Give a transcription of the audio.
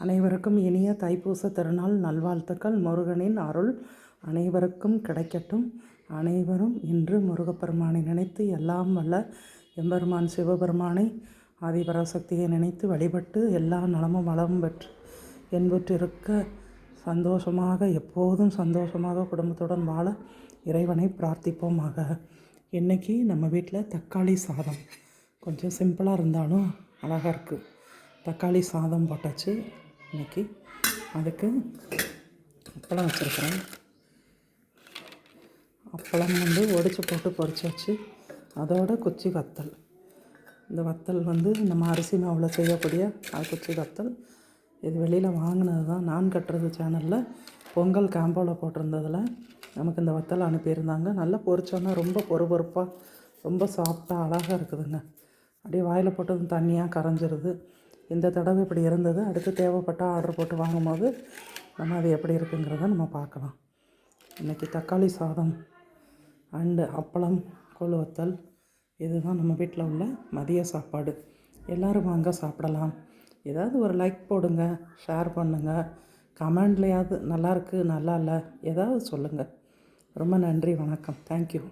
அனைவருக்கும் இனிய தைப்பூச திருநாள் நல்வாழ்த்துக்கள். முருகனின் அருள் அனைவருக்கும் கிடைக்கட்டும். அனைவரும் இன்று முருகப்பெருமானை நினைத்து எல்லாம் வல்ல எம்பெருமான் சிவபெருமானை ஆதிபராசக்தியை நினைத்து வழிபட்டு எல்லா நலமும் வளமும் பெற்று என்பற்றிருக்க சந்தோஷமாக எப்போதும் சந்தோஷமாக குடும்பத்துடன் வாழ இறைவனை பிரார்த்திப்போமாக. இன்றைக்கி நம்ம வீட்டில் தக்காளி சாதம் கொஞ்சம் சிம்பிளாக இருந்தாலும் அழகாக இருக்குது. தக்காளி சாதம் போட்டாச்சு. இன்றைக்கி அதுக்கு அப்பளம் வச்சுருக்கிறேன். அப்பளம் ஒடிச்சு போட்டு பொரிச்சாச்சு. அதோட குச்சி வத்தல். இந்த வத்தல் நம்ம அரிசி மாவில் செய்யக்கூடிய குச்சி வத்தல். இது வெளியில் வாங்கினது தான். நான் கட்டுறது சேனலில் பொங்கல் கேம்போவில் போட்டிருந்ததில் நமக்கு இந்த வத்தல் அனுப்பியிருந்தாங்க. நல்லா பொரிச்சோன்னா ரொம்ப பொறுப்பாக ரொம்ப சாஃப்டாக அழகாக இருக்குதுங்க. அப்படியே வாயில் போட்டதும் தண்ணியாக கரைஞ்சிருது. இந்த தடவை இப்படி இருந்தது. அடுத்து தேவைப்பட்டால் ஆர்டர் போட்டு வாங்கும்போது நம்ம அது எப்படி இருக்குங்கிறத நம்ம பார்க்கலாம். இன்றைக்கி தக்காளி சாதம் அண்டு அப்பளம் கொழு வத்தல் இதுதான் நம்ம வீட்டில் உள்ள மதிய சாப்பாடு. எல்லோரும் வாங்க சாப்பிடலாம். ஏதாவது ஒரு லைக் போடுங்க, ஷேர் பண்ணுங்கள், கமெண்ட்லையாவது நல்லாயிருக்கு நல்லா இல்லை ஏதாவது சொல்லுங்கள். ரொம்ப நன்றி, வணக்கம், தேங்க்யூ.